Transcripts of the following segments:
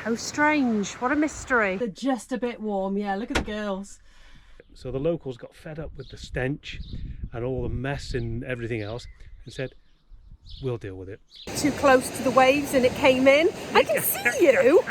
How strange. What a mystery. They're just a bit warm. Yeah, look at the girls. So the locals got fed up with the stench and all the mess and everything else and said, we'll deal with it. Too close to the waves and it came in. I can see you.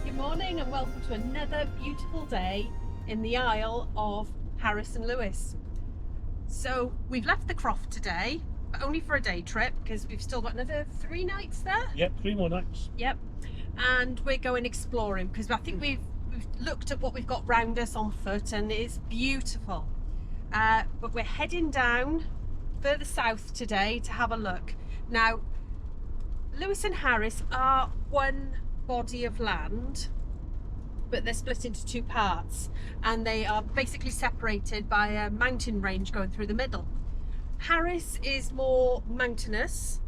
Good morning and welcome to another beautiful day in the Isle of Harris and Lewis. So we've left the Croft today, but only for a day trip because we've still got another 3 nights there. Yep, 3 more nights. Yep, and we're going exploring because I think we've looked at what we've got round us on foot and it's beautiful. But we're heading down further south today to have a look. Now, Lewis and Harris are one body of land, but they're split into 2 parts and they are basically separated by a mountain range going through the middle. Harris is more mountainous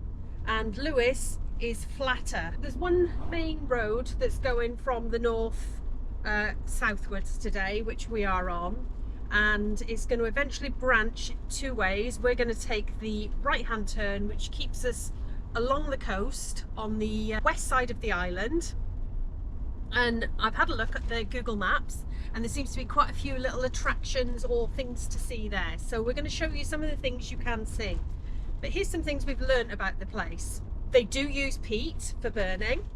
and Lewis is flatter. There's one main road that's going from the north southwards today, which we are on, and it's going to eventually branch 2 ways. We're going to take the right hand turn, which keeps us along the coast on the west side of the island, and I've had a look at the Google Maps and there seems to be quite a few little attractions or things to see there, so we're going to show you some of the things you can see. But here's some things we've learned about the place. They do use peat for burning.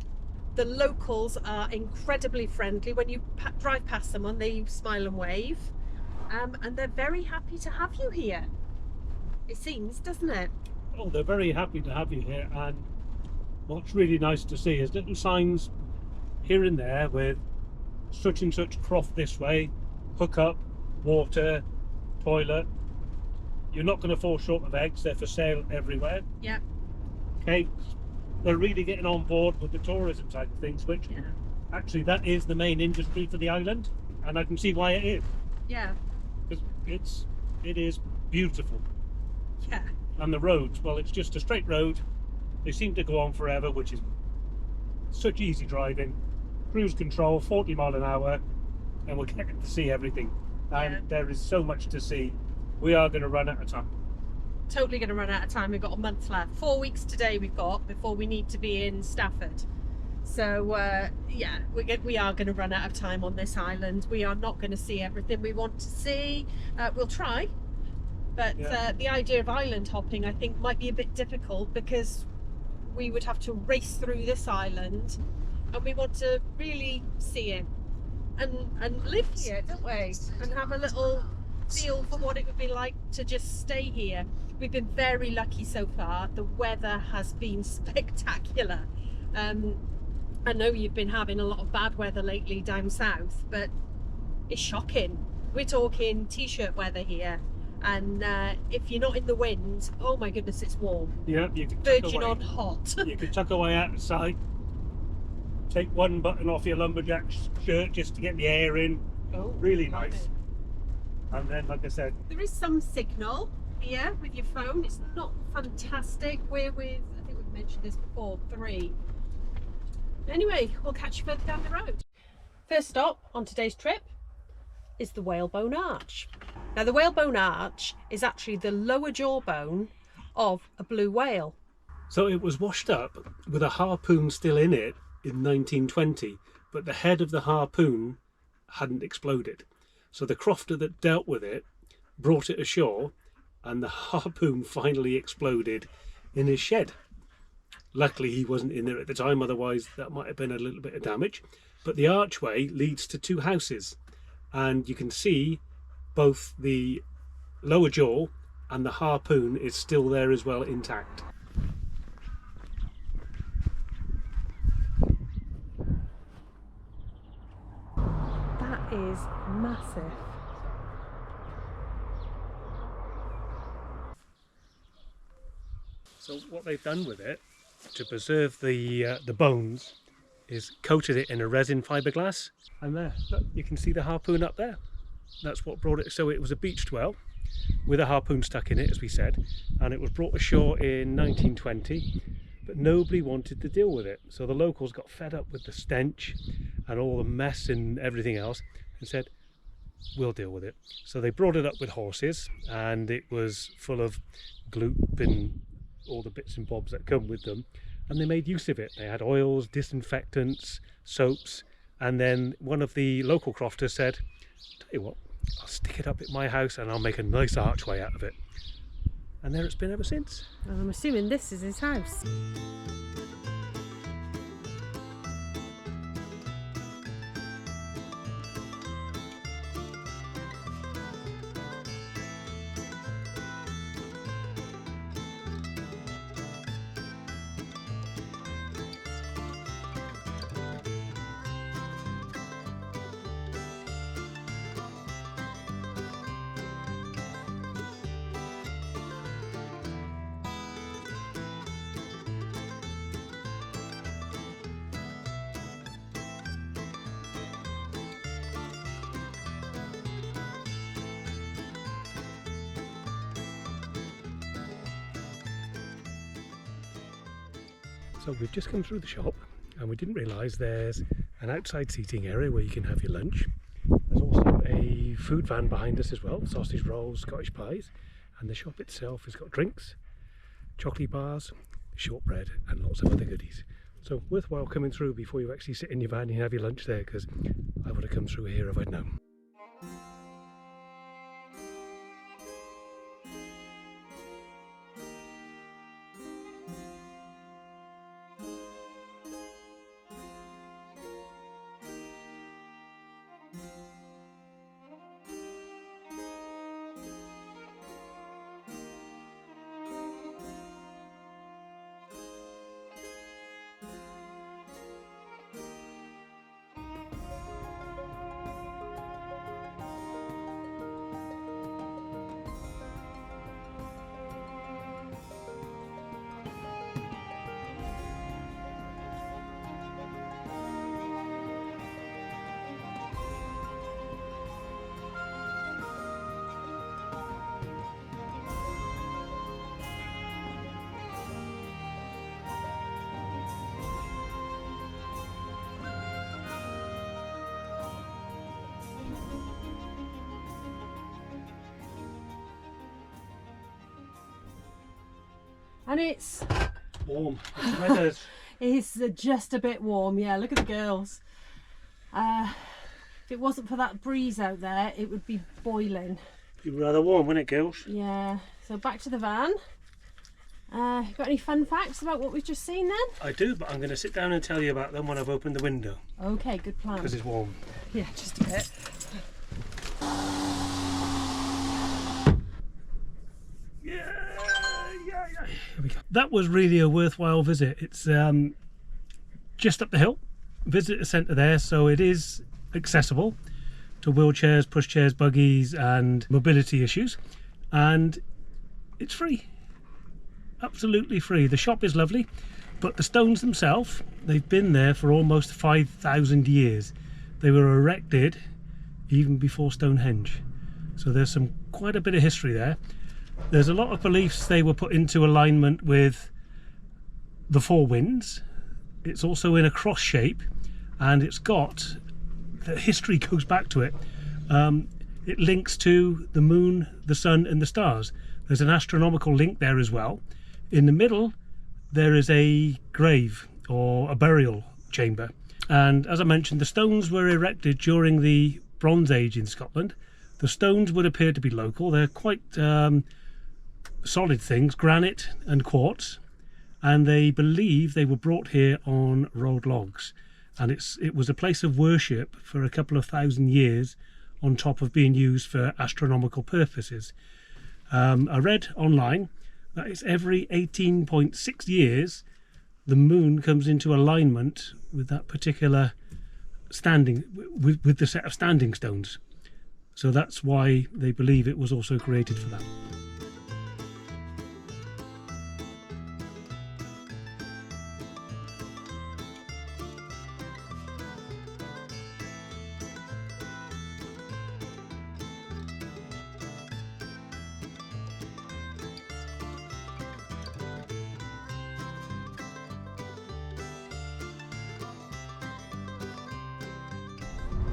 The locals are incredibly friendly. When you drive past someone, they smile and wave, and they're very happy to have you here, it seems, doesn't it? Oh, they're very happy to have you here, and what's really nice to see is little signs here and there with such and such croft this way, hook up, water, toilet. You're not going to fall short of eggs, they're for sale everywhere. Yeah. Okay, they're really getting on board with the tourism side of things, which actually that is the main industry for the island, and I can see why it is. Yeah. Because it is beautiful. Yeah. And the roads, well, it's just a straight road. They seem to go on forever, which is such easy driving. Cruise control, 40 mile an hour, and we're getting to see everything. And there is so much to see. We are going to run out of time. Totally going to run out of time. We've got a month left. 4 weeks today we've got before we need to be in Stafford. So yeah, we are going to run out of time on this island. We are not going to see everything we want to see. We'll try. But the idea of island hopping, I think, might be a bit difficult because we would have to race through this island, and we want to really see it and live here, don't we? And have a little feel for what it would be like to just stay here. We've been very lucky so far. The weather has been spectacular. I know you've been having a lot of bad weather lately down south, but it's shocking. We're talking t-shirt weather here. And if you're not in the wind, oh my goodness, it's warm. Yeah, you can verging on hot. You can tuck away outside, take one button off your lumberjack shirt just to get the air in. Oh, really nice. And then, like I said, there is some signal here with your phone. It's not fantastic. We're with, I think we've mentioned this before, 3. Anyway, we'll catch you further down the road. First stop on today's trip is the whalebone arch. Now, the whalebone arch is actually the lower jawbone of a blue whale. So it was washed up with a harpoon still in it in 1920, but the head of the harpoon hadn't exploded. So the crofter that dealt with it brought it ashore, and the harpoon finally exploded in his shed. Luckily he wasn't in there at the time, otherwise that might have been a little bit of damage. But the archway leads to 2 houses, and you can see both the lower jaw and the harpoon is still there as well, intact. That is massive. So what they've done with it to preserve the bones is coated it in a resin fiberglass, and there, look, you can see the harpoon up there. That's what brought it. So it was a beached well, with a harpoon stuck in it, as we said, and it was brought ashore in 1920, but nobody wanted to deal with it. So the locals got fed up with the stench and all the mess and everything else and said, we'll deal with it. So they brought it up with horses, and it was full of gloop and all the bits and bobs that come with them, and they made use of it. They had oils, disinfectants, soaps, and then one of the local crofters said, tell you what, I'll stick it up at my house and I'll make a nice archway out of it. And there it's been ever since. And I'm assuming this is his house. So we've just come through the shop, and we didn't realise there's an outside seating area where you can have your lunch. There's also a food van behind us as well, sausage rolls, Scottish pies, and the shop itself has got drinks, chocolate bars, shortbread and lots of other goodies. So worthwhile coming through before you actually sit in your van and have your lunch there, because I would have come through here if I'd known. And it's Warm. It's weathered. It's just a bit warm, yeah. Look at the girls. If it wasn't for that breeze out there, it would be boiling. Be rather warm, wouldn't it, girls? Yeah. So back to the van. Got any fun facts about what we've just seen then? I do, but I'm going to sit down and tell you about them when I've opened the window, Okay, good plan. because it's warm. Yeah, just a bit. Here we go. That was really a worthwhile visit. It's just up the hill, visitor centre there, so it is accessible to wheelchairs, pushchairs, buggies and mobility issues, and it's free, absolutely free. The shop is lovely, but the stones themselves, they've been there for almost 5,000 years. They were erected even before Stonehenge, so there's quite a bit of history there. There's a lot of beliefs they were put into alignment with the four winds. It's also in a cross shape, and it's got, the history goes back to it. It links to the moon, the sun and the stars. There's an astronomical link there as well. In the middle there is a grave or a burial chamber, and as I mentioned, the stones were erected during the Bronze Age in Scotland. The stones would appear to be local. They're quite solid things, granite and quartz, and they believe they were brought here on rolled logs, and it was a place of worship for a couple of thousand years, on top of being used for astronomical purposes. I read online that it's every 18.6 years the moon comes into alignment with that particular standing, with the set of standing stones, so that's why they believe it was also created for that.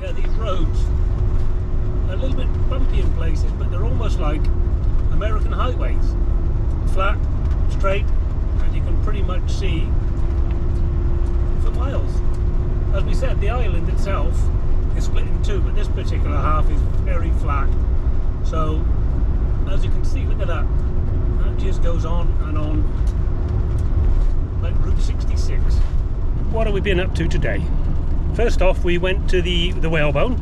Yeah, these roads are a little bit bumpy in places, but they're almost like American highways. Flat, straight, and you can pretty much see for miles. As we said, the island itself is split in two, but this particular half is very flat. So, as you can see, look at that. That just goes on and on, like Route 66. What have we been up to today? First off, we went to the whalebone,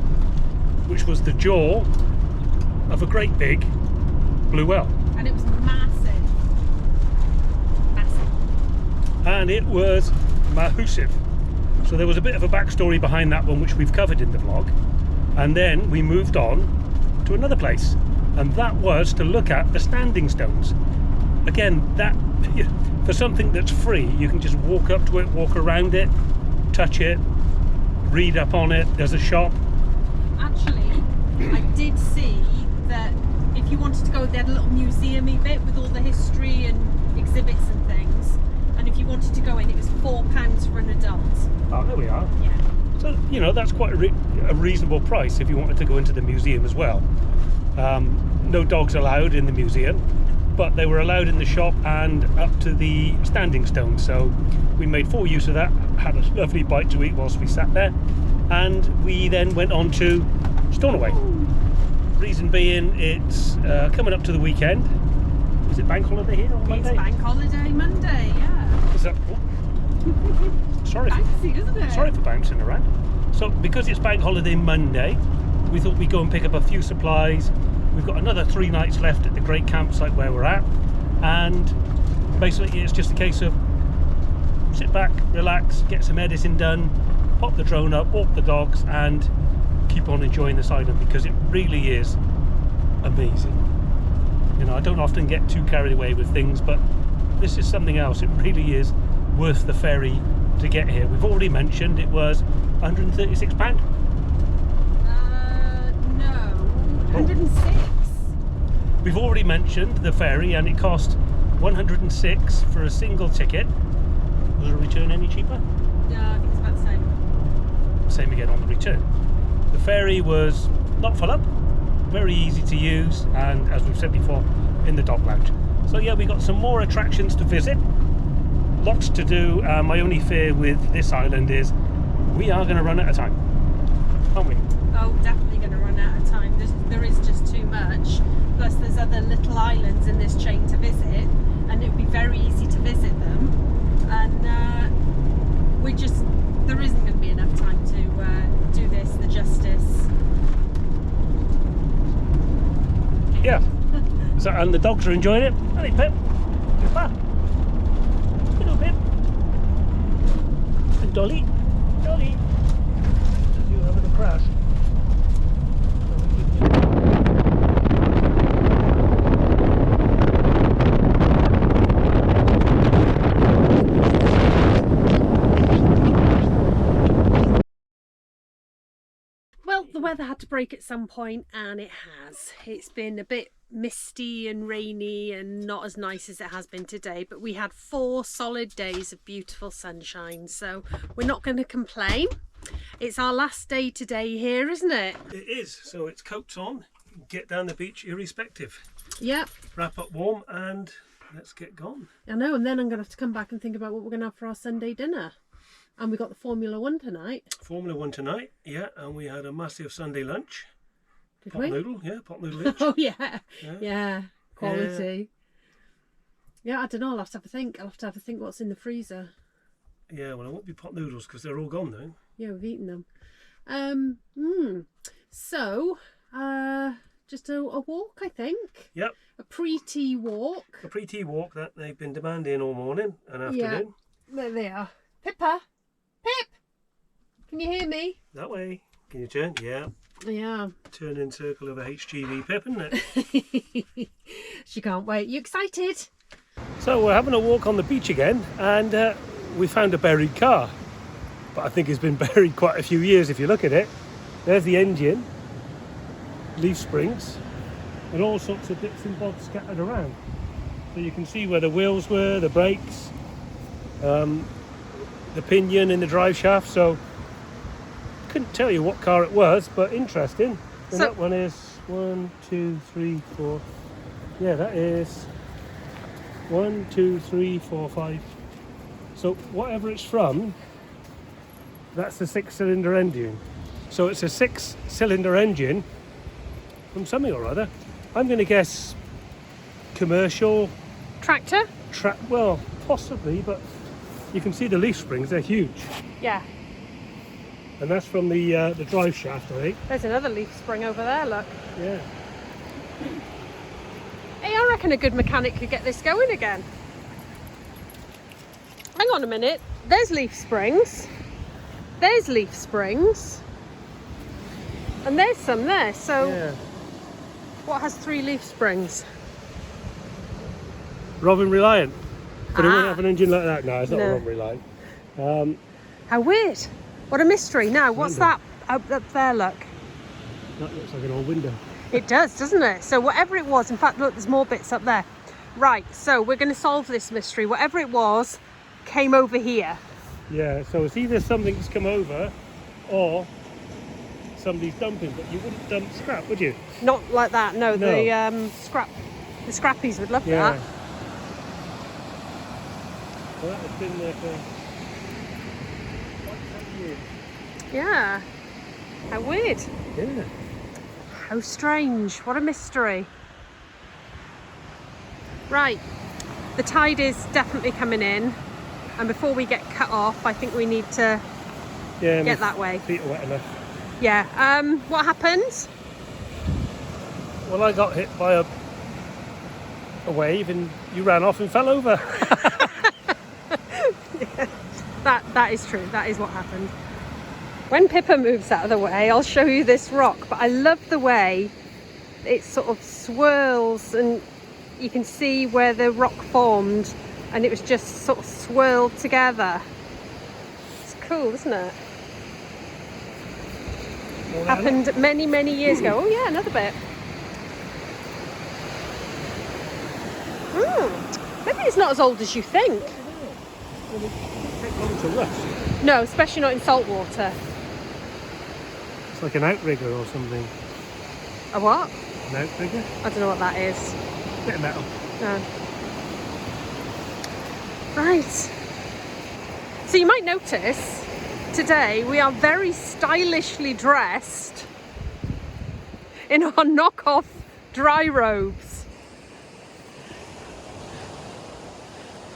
which was the jaw of a great big blue whale. And it was massive. Massive. And it was massive. So there was a bit of a backstory behind that one, which we've covered in the vlog. And then we moved on to another place, and that was to look at the standing stones. Again, that for something that's free, you can just walk up to it, walk around it, touch it, read up on it. There's a shop. Actually, I did see that if you wanted to go, they had a little museum-y bit with all the history and exhibits and things. And if you wanted to go in, it was £4 for an adult. Oh, there we are. Yeah. So, you know, that's quite a reasonable price if you wanted to go into the museum as well. No dogs allowed in the museum, but they were allowed in the shop and up to the standing stone. So we made full use of that, had a lovely bite to eat whilst we sat there, and we then went on to Stornoway. Reason being, it's coming up to the weekend. Is it bank holiday here on Monday? It's bank holiday Monday, yeah. Is that, sorry, Fancy, isn't it? sorry for bouncing around. So because it's bank holiday Monday, we thought we'd go and pick up a few supplies. We've got another 3 nights left at the great campsite where we're at, and basically it's just a case of sit back, relax, get some editing done, pop the drone up, walk the dogs, and keep on enjoying this island, because it really is amazing. You know, I don't often get too carried away with things, but this is something else. It really is worth the ferry to get here. We've already mentioned it was £136. No, 106. We've already mentioned the ferry, and it cost 106 for a single ticket. Was the return any cheaper? No, I think it's about the same. Same again on the return. The ferry was not full up, very easy to use, and as we've said before, in the dog lounge. So yeah, we got some more attractions to visit, lots to do. My only fear with this island is we are going to run out of time, aren't we? Oh, definitely going to run out of time. There is just too much. Plus there's other little islands in this chain to visit, and it would be very easy to visit them, and there isn't going to be enough time to do this the justice. Yeah. So, and the dogs are enjoying it. Hey Pip, Pippa, hello Pip, and Dolly, Dolly. Are you having a crash? Well, the weather had to break at some point, and it has. It's been a bit misty and rainy and not as nice as it has been today, but we had 4 solid days of beautiful sunshine, so we're not going to complain. It's our last day today here, isn't it? It is. So it's coats on, get down the beach irrespective. Yep. Wrap up warm and let's get gone. I know, and then I'm going to have to come back and think about what we're going to have for our Sunday dinner. And we got the Formula 1 tonight. Formula 1 tonight, yeah, and we had a massive Sunday lunch. Did Pot we? noodle, yeah, pot noodle lunch. Oh yeah. Quality. Yeah, I don't know, I'll have to have a think. I'll have to have a think what's in the freezer. Yeah, well, it won't be pot noodles because they're all gone now. Yeah, we've eaten them. So, just a walk, I think. Yep. A pre-tea walk. A pre-tea walk that they've been demanding all morning and afternoon. Yeah, there they are. Pippa! Pip! Can you hear me? That way. Can you turn? Yeah. Yeah. Turn in circle of a HGV Pip, isn't it? She can't wait. You excited? So we're having a walk on the beach again, and we found a buried car. But I think it's been buried quite a few years if you look at it. There's the engine, leaf springs, and all sorts of bits and bobs scattered around. So you can see where the wheels were, the brakes, the pinion in the drive shaft. So Couldn't tell you what car it was, but interesting. And So- that one is 1, 2, 3, 4. Yeah, that is 1, 2, 3, 4, 5. So whatever it's from, that's the 6-cylinder engine. So it's a 6-cylinder engine from something or other. I'm going to guess commercial. Tractor? Well, possibly, but you can see the leaf springs, they're huge. Yeah. And that's from the drive shaft, I think. There's another leaf spring over there, look. Yeah. Hey, I reckon a good mechanic could get this going again. Hang on a minute. There's leaf springs. There's leaf springs. And there's some there. So Yeah. what has 3 leaf springs? Robin Reliant. But it won't Ah. have an engine like that. No, it's not No. a Robin Reliant. How weird. What a mystery. Now, what's that Random. up there, look? That looks like an old window. It does, doesn't it? So whatever it was, in fact, look, there's more bits up there. Right, so we're going to solve this mystery. Whatever it was came over here. Yeah, so it's either something's come over or somebody's dumping, but you wouldn't dump scrap, would you? Not like that, no. No. The scrappies would love Yeah. that. Well, that has been there for quite some years. Yeah. How weird. Yeah. How strange. What a mystery. Right. The tide is definitely coming in. And before we get cut off, I think we need to Yeah. get my that way. feet are wet enough. Yeah. What happened? Well, I got hit by a wave and you ran off and fell over. That is true. That is what happened. When Pippa moves out of the way, I'll show you this rock. But I love the way it sort of swirls and you can see where the rock formed and it was just sort of swirled together. It's cool, isn't it? Happened many, many years ago. Oh yeah, another bit. Maybe it's not as old as you think. Take long to rust. No, especially not in salt water. It's like an outrigger or something. A what? An outrigger? I don't know what that is. Bit of metal. No. Right. So you might notice today we are very stylishly dressed in our knockoff dry robes.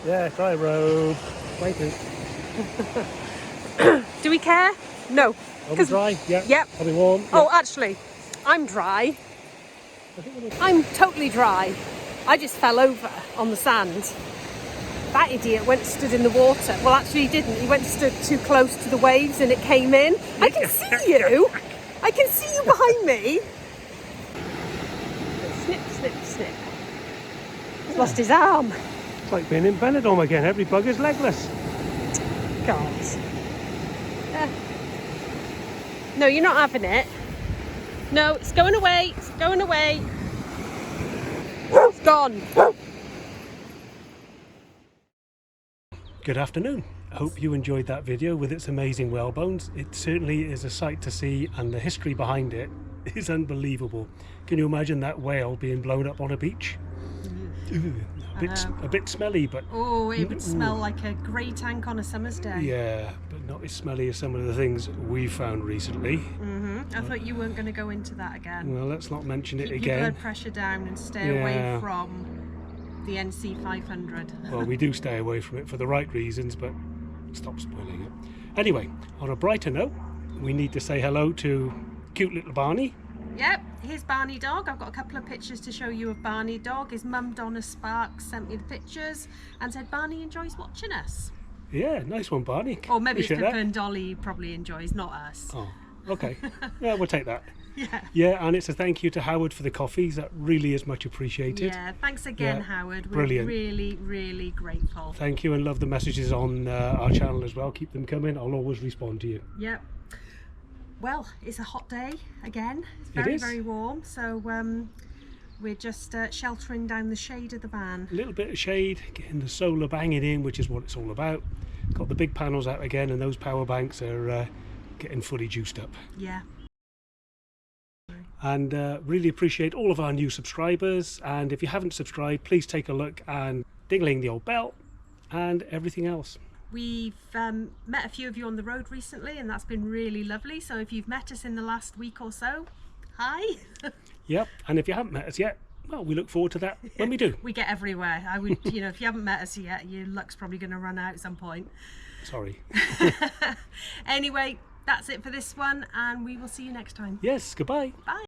Yeah, dry road. Waiting. Do we care? No. Are we dry? Yeah. Yep. Are we warm? Oh, actually, I'm dry. I'm totally dry. I just fell over on the sand. That idiot went and stood in the water. Well, actually he didn't. He went and stood too close to the waves and it came in. I can see you. I can see you behind me. Snip, snip, snip. He's lost his arm. It's like being in Benidorm again. Every bugger's legless. God. No, you're not having it. No, it's going away. It's going away. It's gone. Good afternoon. I hope you enjoyed that video with its amazing whale bones. It certainly is a sight to see and the history behind it is unbelievable. Can you imagine that whale being blown up on a beach? A bit smelly, but Oh, it would smell like a grey tank on a summer's day. yeah, but not as smelly as some of the things we found recently. I thought you weren't going to go into that again. Well, let's not mention it Keep your again. blood pressure down and stay away Yeah. from the NC 500. Well, we do stay away from it for the right reasons, but stop spoiling it. Anyway, on a brighter note, we need to say hello to cute little Barney. Yep, here's Barney Dog. I've got a couple of pictures to show you of Barney Dog. His mum Donna Sparks sent me the pictures and said Barney enjoys watching us. Yeah, nice one, Barney. Or maybe it's Appreciate Pippa that. and Dolly he probably enjoys, not us. Oh, okay. Yeah, we'll take that. Yeah. Yeah, and it's a thank you to Howard for the coffees. That really is much appreciated. Yeah, thanks again, Yeah, Howard. We're brilliant. really, really grateful. Thank you, and love the messages on our channel as well. Keep them coming. I'll always respond to you. Yep. Well, it's a hot day again. It's It very, is. very warm. So we're just sheltering down the shade of the van. A little bit of shade, getting the solar banging in, which is what it's all about. Got the big panels out again, and those power banks are getting fully juiced up. Yeah. And really appreciate all of our new subscribers, and if you haven't subscribed, please take a look and dingling the old bell and everything else. We've met a few of you on the road recently, and that's been really lovely. So if you've met us in the last week or so, hi. Yep, and if you haven't met us yet, well, we look forward to that when we do. We get everywhere. I would, you know, if you haven't met us yet, your luck's probably going to run out at some point. Sorry. Anyway, that's it for this one, and we will see you next time. Yes, goodbye. Bye.